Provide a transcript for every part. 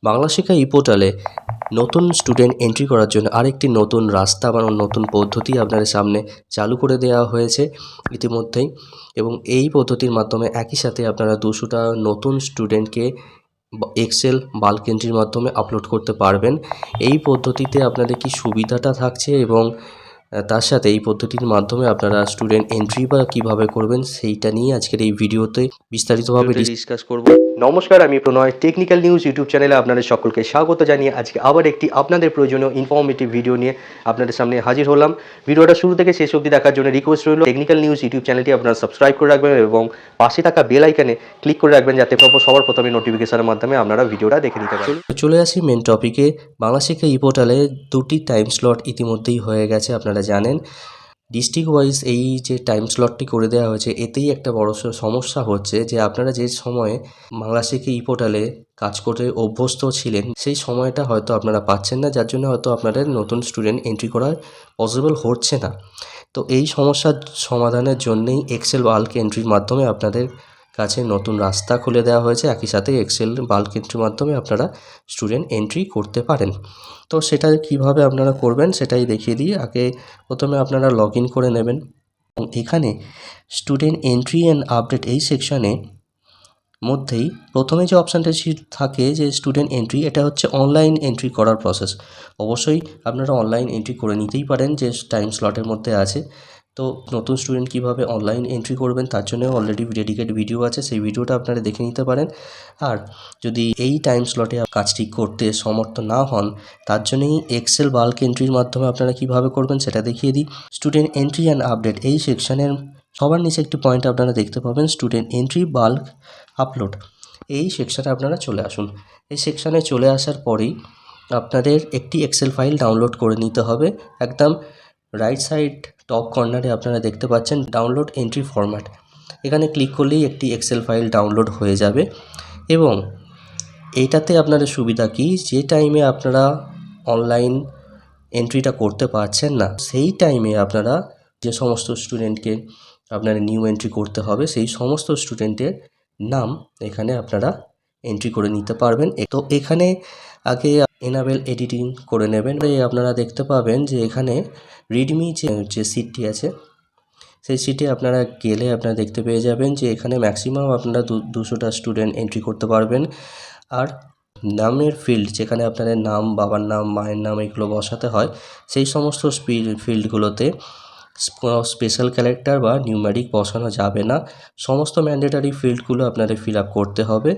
বাংলা শিক্ষা ই পোর্টালে নতুন স্টুডেন্ট এন্ট্রি করার জন্য আরেকটি নতুন রাস্তা বা নতুন পদ্ধতি আপনাদের সামনে চালু করে দেওয়া হয়েছে ইতিমধ্যেই, এবং এই পদ্ধতির মাধ্যমে একই সাথে আপনারা 200টা নতুন স্টুডেন্টকে এক্সেল বাল্ক এন্ট্রির মাধ্যমে আপলোড করতে পারবেন। এই পদ্ধতিতে আপনাদের কি সুবিধাটা থাকছে এবং তার সাথে এই পদ্ধতির মাধ্যমে আপনারা স্টুডেন্ট এন্ট্রি বা কীভাবে করবেন সেইটা নিয়ে আজকের এই ভিডিওতে বিস্তারিতভাবে ডিসকাস করব। নমস্কার, আমি প্রণয়। টেকনিক্যাল নিউজ ইউটিউব চ্যানেলে আপনাদের সকলকে স্বাগত জানিয়ে আজকে আবার একটি আপনাদের প্রয়োজনীয় ইনফরমেটিভ ভিডিও নিয়ে আপনাদের সামনে হাজির হলাম। ভিডিওটা শুরু থেকে শেষ অবধি দেখার জন্য রিকোয়েস্ট রইল, টেকনিক্যাল নিউজ ইউটিউব চ্যানেলটি আপনারা সাবস্ক্রাইব করে রাখবেন এবং পাশে থাকা বেল আইকনে ক্লিক করে রাখবেন যাতে সবার প্রথমে নোটিফিকেশনের মাধ্যমে আপনারা ভিডিওটা দেখে নিতে পারেন। চলে আসি মেন টপিকে। বাংলা শিক্ষা ই পোর্টালে 2টি টাইম স্লট ইতিমধ্যেই হয়ে গেছে, আপনারা জানেন। ডিস্ট্রিক্ট ওয়াইজ এই যে টাইম স্লটটি করে দেওয়া হয়েছে, এতেই একটা বড় সমস্যা হচ্ছে যে আপনারা যে সময়ে বাংলা শিক্ষা ই পোর্টালে কাজ করে অভ্যস্ত ছিলেন সেই সময়টা হয়তো আপনারা পাচ্ছেন না, যার জন্য হয়তো আপনাদের নতুন স্টুডেন্ট এন্ট্রি করা পসিবল হচ্ছে না। তো এই সমস্যার সমাধানের জন্যেই এক্সেল বাল্ক এন্ট্রির মাধ্যমে আপনাদের কাছে নতুন রাস্তা খুলে দেওয়া হয়েছে। একই সাথে এক্সেল বাল্ক এন্ট্রির মাধ্যমে আপনারা স্টুডেন্ট এন্ট্রি করতে পারেন। তো সেটা কিভাবে আপনারা করবেন সেটাই দেখিয়ে দিই। আগে প্রথমে আপনারা লগ ইন করে নেবেন এবং এখানে স্টুডেন্ট এন্ট্রি অ্যান্ড আপডেট এই সেকশানে মধ্যেই প্রথমে যে অপশানটা থাকে যে স্টুডেন্ট এন্ট্রি, এটা হচ্ছে অনলাইন এন্ট্রি করার প্রসেস। অবশ্যই আপনারা অনলাইন এন্ট্রি করে নিতেই পারেন যে টাইম স্লটের মধ্যে আছে। তো নতুন স্টুডেন্ট কীভাবে অনলাইন এন্ট্রি করবেন তার জন্য অলরেডি ডেডিকেটেড ভিডিও আছে, সেই ভিডিওটা আপনারা দেখে নিতে পারেন। আর যদি এই টাইম স্লটে কাজটি করতে সমর্থ না হন, তার জন্যই এক্সেল বাল্ক এন্ট্রির মাধ্যমে আপনারা কীভাবে করবেন সেটা দেখিয়ে দিই। স্টুডেন্ট এন্ট্রি অ্যান্ড আপডেট এই সেকশানের সবার নিচে একটি পয়েন্ট আপনারা দেখতে পাবেন, স্টুডেন্ট এন্ট্রি বাল্ক আপলোড। এই সেকশানে আপনারা চলে আসুন। এই সেকশানে চলে আসার পরেই আপনাদের একটি এক্সেল ফাইল ডাউনলোড করে নিতে হবে। একদম রাইট সাইড টপ কর্নারে আপনারা দেখতে পাচ্ছেন ডাউনলোড এন্ট্রি ফরম্যাট। এখানে ক্লিক করলেই একটি এক্সেল ফাইল ডাউনলোড হয়ে যাবে এবং এইটাতে আপনাদের সুবিধা কি, যে টাইমে আপনারা অনলাইন এন্ট্রিটা করতে পারছেন না সেই টাইমে আপনারা যে সমস্ত স্টুডেন্টকে আপনারা নিউ এন্ট্রি করতে হবে সেই সমস্ত স্টুডেন্টের নাম এখানে আপনারা এন্ট্রি করে নিতে পারবেন। তো এখানে আগে এনাবেল এডিটিং করে নেবেন। আপনারা দেখতে পাবেন যে এখানে রিডমি যে সিটটি আছে সেই সিটে আপনারা গেলে আপনারা দেখতে পেয়ে যাবেন যে এখানে ম্যাক্সিমাম আপনারা 200টা স্টুডেন্ট এন্ট্রি করতে পারবেন। আর নামের ফিল্ড, যেখানে আপনাদের নাম, বাবার নাম, মায়ের নাম এগুলো বসাতে হয়, সেই সমস্ত ফিল্ডগুলোতে স্পেশাল ক্যারেক্টার বা নিউমেরিক বসানো যাবে না। সমস্ত ম্যান্ডেটারি ফিল্ডগুলো আপনাদের ফিল আপ করতে হবে।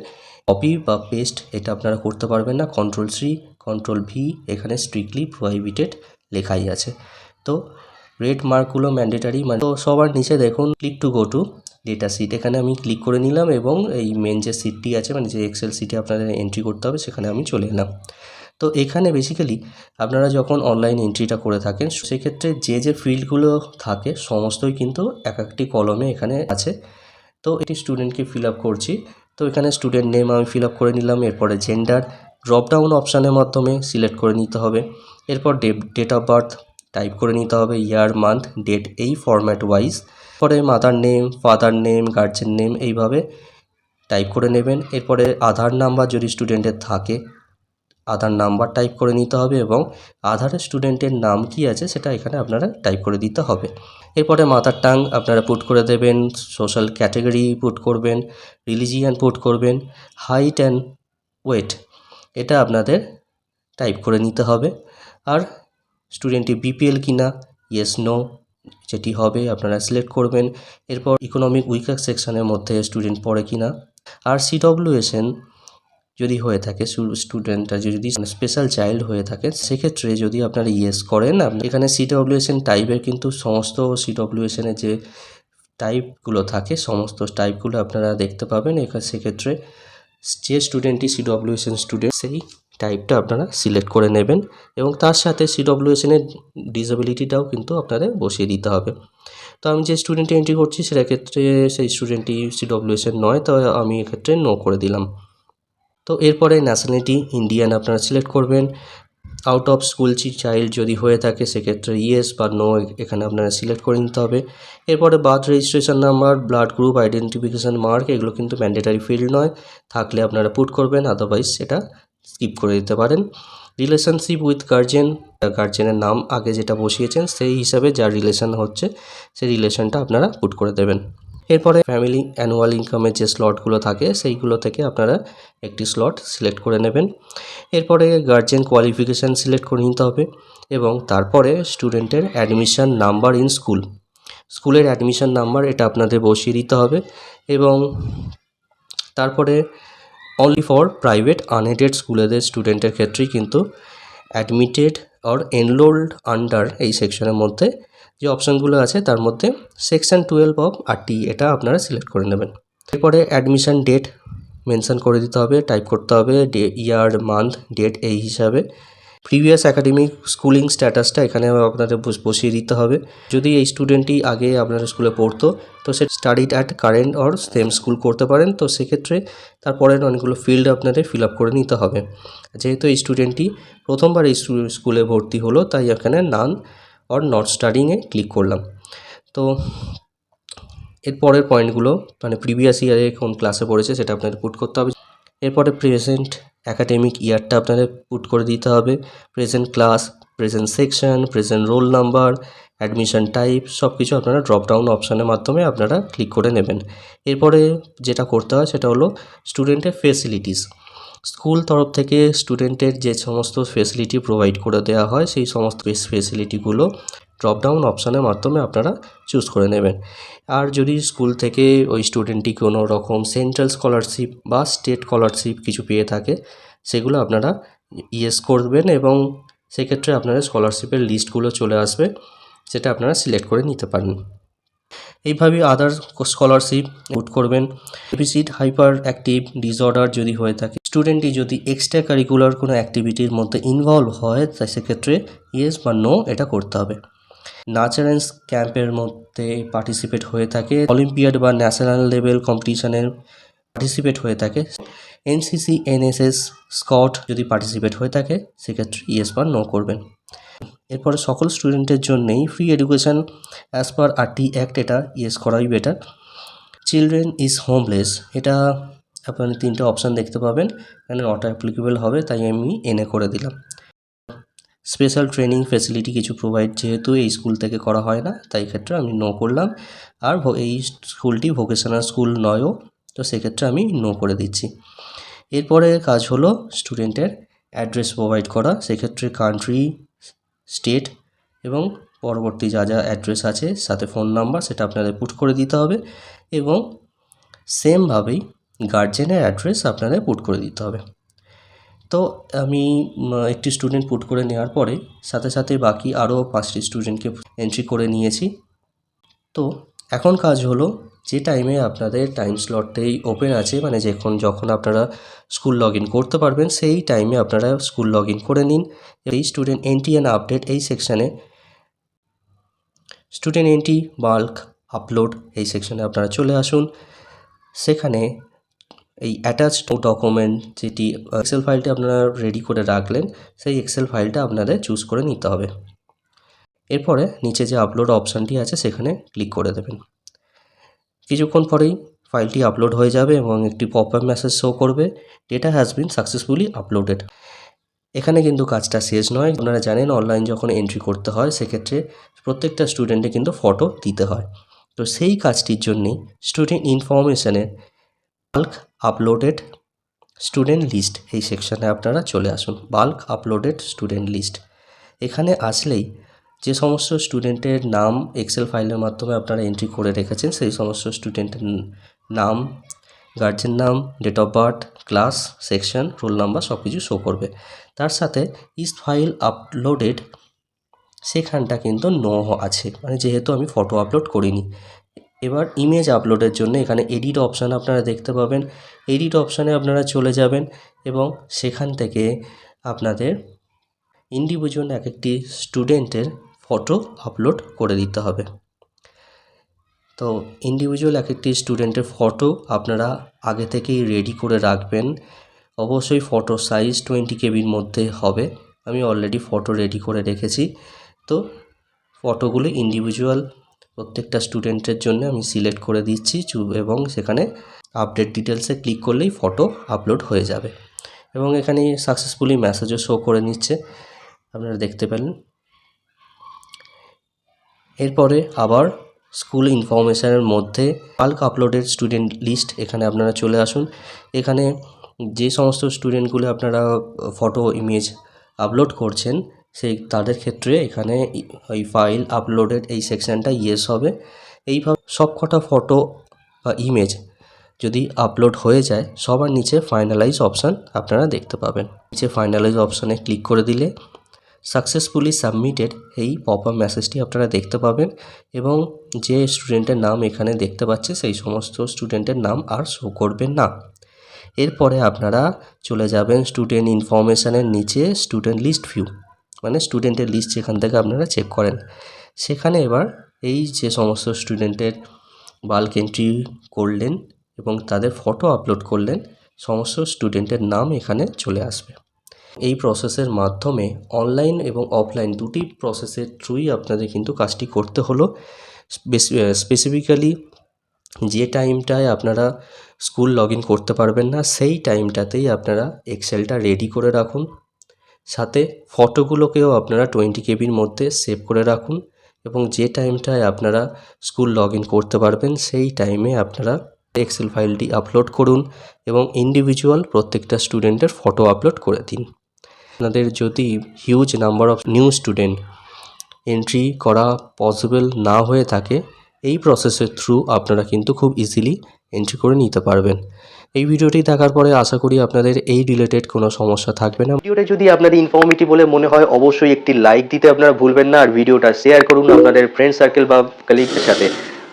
কপি বা পেস্ট এটা আপনারা করতে পারবেন না। Ctrl+C Ctrl+V এখানে স্ট্রিক্টলি প্রহিবিটেড লেখাই আছে। তো রেড মার্কগুলো ম্যান্ডেটারি, তো সবার নিচে দেখুন click to go to data sheet, এখানে আমি ক্লিক করে নিলাম এবং এই মেন যে সিটটি আছে যে এক্সেল সিটে আপনাদের এন্ট্রি করতে হবে সেখানে আমি চলে এলাম। তো এখানে বেসিক্যালি আপনারা যখন অনলাইন এন্ট্রিটা করে থাকেন সেক্ষেত্রে যে ফিল্ডগুলো থাকে সমস্তই কিন্তু এক একটি কলমে এখানে আছে। তো এটি স্টুডেন্টকে ফিল আপ করছি। তো এখানে স্টুডেন্ট নেম আমি ফিল আপ করে নিলাম। এরপরে জেন্ডার ড্রপডাউন অপশানের মাধ্যমে সিলেক্ট করে নিতে হবে। এরপর ডেট অফ বার্থ টাইপ করে নিতে হবে, ইয়ার, মান্থ, ডেট এই ফরম্যাট ওয়াইজ। পরে mother name, father name, guardian name এইভাবে টাইপ করে নেবেন। এরপরে আধার নাম্বার যদি স্টুডেন্টের থাকে আধার নাম্বার টাইপ করে নিতে হবে এবং আধারে স্টুডেন্টের নাম কি আছে সেটা এখানে আপনারা টাইপ করে দিতে হবে। এরপরে মাদার টাং আপনারা পুট করে দেবেন, সোশ্যাল ক্যাটাগরি পুট করবেন, রিলিজিয়ান পুট করবেন, হাইট অ্যান্ড ওয়েট এটা আপনাদের টাইপ করে নিতে হবে। আর স্টুডেন্টটি বিপিএল কিনা, ইয়েস নো যেটি হবে আপনারা সিলেক্ট করবেন। এরপর ইকোনমিক উইকার সেকশনের মধ্যে স্টুডেন্ট পড়ে কিনা, আর সিডব্লিউএসএন যদি হয়ে থাকে, স্টুডেন্টটা যদি স্পেশাল চাইল্ড হয়ে থাকে সেক্ষেত্রে যদি আপনারা ইয়েস করেন, আপনি এখানে সিডব্লিউএসএন টাইপের কিন্তু সমস্ত সিডব্লিউএসএনের যে টাইপগুলো থাকে সমস্ত টাইপগুলো আপনারা দেখতে পাবেন। এখানে সেক্ষেত্রে যে স্টুডেন্টটি সিডব্লিউএসএন স্টুডেন্ট সেই টাইপটা আপনারা সিলেক্ট করে নেবেন এবং তার সাথে সিডব্লিউএসএনের ডিসেবিলিটিটাও কিন্তু আপনাদের বসিয়ে দিতে হবে। তো আমি যে স্টুডেন্টটি এন্ট্রি করছি সেটা ক্ষেত্রে সেই স্টুডেন্টটি সিডব্লিউএসএন নয়, তো আমি এক্ষেত্রে নো করে দিলাম। তো এরপরে ন্যাশনালিটি ইন্ডিয়ান আপনারা সিলেক্ট করবেন। আউট অফ স্কুল চাইল্ড যদি হয়ে থাকে সেক্ষেত্রে ইয়েস বা নো এখানে আপনারা সিলেক্ট করে নিতে হবে। এরপরে birth registration number, blood group, identification mark এগুলো কিন্তু ম্যান্ডেটারি ফিল্ড নয়, থাকলে আপনারা পুট করবেন, আদারওয়াইজ সেটা স্কিপ করে দিতে পারেন। রিলেশনশিপ উইথ গার্জেন, গার্জেনের নাম আগে যেটা বসিয়েছেন সেই হিসাবে যার রিলেশন হচ্ছে সেই রিলেশনটা আপনারা পুট করে দেবেন। এরপরে ফ্যামিলি অ্যানুয়াল ইনকামের যে স্লটগুলো থাকে সেইগুলো থেকে আপনারা একটি স্লট সিলেক্ট করে নেবেন। এরপরে গার্জেন কোয়ালিফিকেশান সিলেক্ট করে নিতে হবে এবং তারপরে স্টুডেন্টের অ্যাডমিশান নাম্বার ইন স্কুল, স্কুলের অ্যাডমিশান নাম্বার এটা আপনাদের বসিয়ে দিতে হবে। এবং তারপরে অনলি ফর প্রাইভেট আনএডেড স্কুলেদের স্টুডেন্টের ক্ষেত্রেই কিন্তু অ্যাডমিটেড অর এনরোলড আন্ডার এই সেকশনের মধ্যে যে অপশানগুলো আছে তার মধ্যে সেকশন 12 অফ আরটি এটা আপনারা সিলেক্ট করে নেবেন। এরপরে অ্যাডমিশান ডেট মেনশন করে দিতে হবে, টাইপ করতে হবে ইয়ার, মান্থ, ডেট এই হিসাবে। প্রিভিয়াস একাডেমিক স্কুলিং স্ট্যাটাসটা এখানে আপনাদের বসিয়ে দিতে হবে। যদি এই স্টুডেন্টই আগে আপনার স্কুলে পড়তো তো সে studied at current or same school করতে পারেন, তো সেক্ষেত্রে তারপরে অনেকগুলো ফিল্ড আপনাদের ফিল আপ করে নিতে হবে। যেহেতু এই স্টুডেন্টটি প্রথমবার এই স্কুলে ভর্তি হলো তাই এখানে নান অর নট স্টাডিংয়ে ক্লিক করলাম। তো এর পরের পয়েন্টগুলো মানে প্রিভিয়াস ইয়ারে কোন ক্লাসে পড়েছে সেটা আপনাদের পুট করতে হবে। এরপরে প্রেজেন্ট অ্যাকাডেমিক ইয়ারটা আপনাদের পুট করে দিতে হবে, present class, present section, present roll number, admission type সব কিছু আপনারা ড্রপ ডাউন অপশানের মাধ্যমে আপনারা ক্লিক করে নেবেন। এরপরে যেটা করতে হয় সেটা হলো স্টুডেন্টের ফেসিলিটিস। স্কুল তরফ থেকে স্টুডেন্টের যে সমস্ত ফেসিলিটি প্রোভাইড করে দেওয়া হয় সেই সমস্ত ফেসিলিটিগুলো ড্রপ ডাউন অপশানের মাধ্যমে আপনারা চুজ করে নেবেন। আর যদি স্কুল থেকে ওই স্টুডেন্টটি কোনো রকম সেন্ট্রাল স্কলারশিপ বা স্টেট স্কলারশিপ কিছু পেয়ে থাকে সেগুলো আপনারা ইয়েস করবেন এবং সেক্ষেত্রে আপনারা স্কলারশিপের লিস্টগুলো চলে আসবে, সেটা আপনারা সিলেক্ট করে নিতে পারেন। এইভাবে আদার স্কলারশিপ পুট করবেন। ডেফিসিট হাইপার অ্যাক্টিভ ডিসঅর্ডার যদি হয়ে থাকে, স্টুডেন্টটি যদি এক্সট্রা কারিকুলার কোনো অ্যাক্টিভিটির মধ্যে ইনভলভ হয় তাই সেক্ষেত্রে ইয়েস বা নো এটা করতে হবে। নাচারেন্স ক্যাম্পের মধ্যে পার্টিসিপেট হয়ে থাকে, অলিম্পিয়াড বা ন্যাশনাল লেভেল কম্পিটিশানের পার্টিসিপেট হয়ে থাকে, এনসিসি, এনএসএস, স্কট যদি পার্টিসিপেট হয়ে থাকে সেক্ষেত্রে ইয়েস বা নো করবেন। এরপরে সকল স্টুডেন্টের জন্যেই free education as per RT act এটা ইয়েস করাই বেটার। চিলড্রেন ইজ হোমলেস এটা আপনারা 3টে অপশান দেখতে পাবেন, এখানে নট অ্যাপ্লিকেবল হবে তাই আমি এনে করে দিলাম। স্পেশাল ট্রেনিং ফেসিলিটি কিছু প্রোভাইড যেহেতু এই স্কুল থেকে করা হয় না তাই ক্ষেত্রে আমি নো করলাম। আর এই স্কুলটি ভোকেশনাল স্কুল নয়ও, তো সেক্ষেত্রে আমি নো করে দিচ্ছি। এরপরে কাজ হলো স্টুডেন্টের অ্যাড্রেস প্রোভাইড করা, সেক্ষেত্রে কান্ট্রি, স্টেট এবং পরবর্তী যা যা অ্যাড্রেস আছে সাথে ফোন নাম্বার সেটা আপনাদের পুট করে দিতে হবে এবং সেমভাবেই গার্জেনের অ্যাড্রেস আপনাদের পুট করে দিতে হবে। তো আমি একটি স্টুডেন্ট পুট করে নেওয়ার পরে সাথে সাথে বাকি আরও 5টি স্টুডেন্টকে এন্ট্রি করে নিয়েছি। তো এখন কাজ হলো যে টাইমে আপনাদের টাইম স্লটটাই ওপেন আছে মানে যখন আপনারা স্কুল লগ ইন করতে পারবেন সেই টাইমে আপনারা স্কুল লগ ইন করে নিন। এই স্টুডেন্ট এন্ট্রি অ্যান্ড আপডেট এই সেকশানে স্টুডেন্ট এন্ট্রি বাল্ক আপলোড এই সেকশানে আপনারা চলে আসুন। সেখানে এই অ্যাটাচড ডকুমেন্ট যেটি এক্সেল ফাইলটি আপনারা রেডি করে রাখলেন সেই এক্সেল ফাইলটা আপনাদের চুজ করে নিতে হবে। এরপরে নিচে যে আপলোড অপশানটি আছে সেখানে ক্লিক করে দেবেন। কিছুক্ষণ পরেই ফাইলটি আপলোড হয়ে যাবে এবং একটি পপআপ মেসেজ শো করবে, data has been successfully uploaded. এখানে কিন্তু কাজটা শেষ নয়, আপনারা জানেন অনলাইন যখন এন্ট্রি করতে হয় সেক্ষেত্রে প্রত্যেকটা স্টুডেন্টে কিন্তু ফটো দিতে হয়, তো সেই কাজটির জন্যেই স্টুডেন্ট ইনফরমেশানে বাল্ক আপলোডেড স্টুডেন্ট লিস্ট এই সেকশানে আপনারা চলে আসুন। বাল্ক আপলোডেড স্টুডেন্ট লিস্ট এখানে আসলেই যে সমস্ত স্টুডেন্টের নাম এক্সেল ফাইলের মাধ্যমে আপনারা এন্ট্রি করে রেখেছেন সেই সমস্ত স্টুডেন্টের নাম, গার্জেন নাম, date of birth, class, section, roll number সব কিছু শো করবে। তার সাথে ইজ ফাইল আপলোডেড সেখানটা কিন্তু নো আছে, মানে যেহেতু আমি ফটো আপলোড করিনি। এবার ইমেজ আপলোডের জন্য এখানে এডিট অপশান আপনারা দেখতে পাবেন, এডিট অপশানে আপনারা চলে যাবেন এবং সেখান থেকে আপনাদের ইন্ডিভিজুয়াল এক একটি স্টুডেন্টের ফটো আপলোড করে দিতে হবে। তো ইন্ডিভিজুয়াল এক একটি স্টুডেন্টের ফটো আপনারা আগে থেকেই রেডি করে রাখবেন। অবশ্যই ফটো সাইজ 20 কেবির মধ্যে হবে, আমি অলরেডি ফটো রেডি করে রেখেছি। তো ফটোগুলো ইন্ডিভিজুয়াল প্রত্যেকটা স্টুডেন্টের জন্য আমি সিলেক্ট করে দিচ্ছি এবং সেখানে আপডেট ডিটেলসে ক্লিক করলেই ফটো আপলোড হয়ে যাবে। এবং এখানে সাকসেসফুলি মেসেজও শো করে নিচ্ছে, আপনারা দেখতে পেলেন। এরপরে আবার স্কুল ইনফরমেশানের মধ্যে বাল্ক আপলোডেড স্টুডেন্ট লিস্ট, এখানে আপনারা চলে আসুন। এখানে যে সমস্ত স্টুডেন্টগুলো আপনারা ফটো ইমেজ আপলোড করছেন তাদের ক্ষেত্রে এখানে ওই ফাইল আপলোডেড এই সেকশানটা ইয়েস হবে। এইভাবে সব কটা ফটো বা ইমেজ যদি আপলোড হয়ে যায় সবার নিচে ফাইনালাইজ অপশান আপনারা দেখতে পাবেন। নিচে ফাইনালাইজ অপশানে ক্লিক করে দিলে সাকসেসফুলি সাবমিটেড এই পপ আপ মেসেজটি আপনারা দেখতে পাবেন এবং যে স্টুডেন্টের নাম এখানে দেখতে পাচ্ছে সেই সমস্ত স্টুডেন্টের নাম আর শো করবে না। এরপরে আপনারা চলে যাবেন স্টুডেন্ট ইনফরমেশানের নিচে স্টুডেন্ট লিস্ট ভিউ, মানে স্টুডেন্টের লিস্ট যেখান থেকে আপনারা চেক করেন। সেখানে এবার এই যে সমস্ত স্টুডেন্টের বাল্ক এন্ট্রি করলেন এবং তাদের ফটো আপলোড করলেন, সমস্ত স্টুডেন্টের নাম এখানে চলে আসবে। এই প্রসেসের মাধ্যমে অনলাইন এবং অফলাইন দুটি প্রসেসের থ্রুই আপনাদের কিন্তু কাজটি করতে হলো। স্পেসিফিক্যালি যে টাইমটায় আপনারা স্কুল লগ ইন করতে পারবেন না সেই টাইমটাতেই আপনারা এক্সেলটা রেডি করে রাখুন, সাথে ফটোগুলোকেও আপনারা 20 কেবির মধ্যে সেভ করে রাখুন এবং যে টাইমটায় আপনারা স্কুল লগ ইন করতে পারবেন সেই টাইমে আপনারা এক্সেল ফাইলটি আপলোড করুন এবং ইন্ডিভিজুয়াল প্রত্যেকটা স্টুডেন্টের ফটো আপলোড করে দিন। আপনাদের যদি huge number of new student entry করা পসিবল না হয়ে থাকে, এই প্রসেসের থ্রু আপনারা কিন্তু খুব ইজিলি এন্ট্রি করে নিতে পারবেন। এই ভিডিওটি দেখার পরে আশা করি আপনাদের এই রিলেটেড কোনো সমস্যা থাকবে না। ভিডিওটা যদি আপনাদের ইনফরমেটিভ বলে মনে হয় অবশ্যই একটি লাইক দিতে আপনারা ভুলবেন না, আর ভিডিওটা শেয়ার করুন আপনাদের ফ্রেন্ড সার্কেল বা কলিগদের সাথে।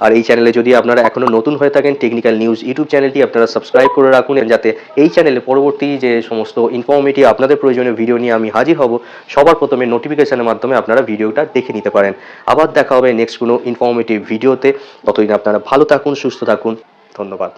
আর এই চ্যানেলে যদি আপনারা এখনও নতুন হয়ে থাকেন, টেকনিক্যাল নিউজ ইউটিউব চ্যানেলটি আপনারা সাবস্ক্রাইব করে রাখুন, যাতে এই চ্যানেলে পরবর্তী যে সমস্ত ইনফরমেটিভ আপনাদের প্রয়োজনীয় ভিডিও নিয়ে আমি হাজির হব সবার প্রথমে নোটিফিকেশনের মাধ্যমে আপনারা ভিডিওটা দেখে নিতে পারেন। আবার দেখা হবে নেক্সট কোনো ইনফরমেটিভ ভিডিওতে। ততদিন আপনারা ভালো থাকুন, সুস্থ থাকুন, ধন্যবাদ।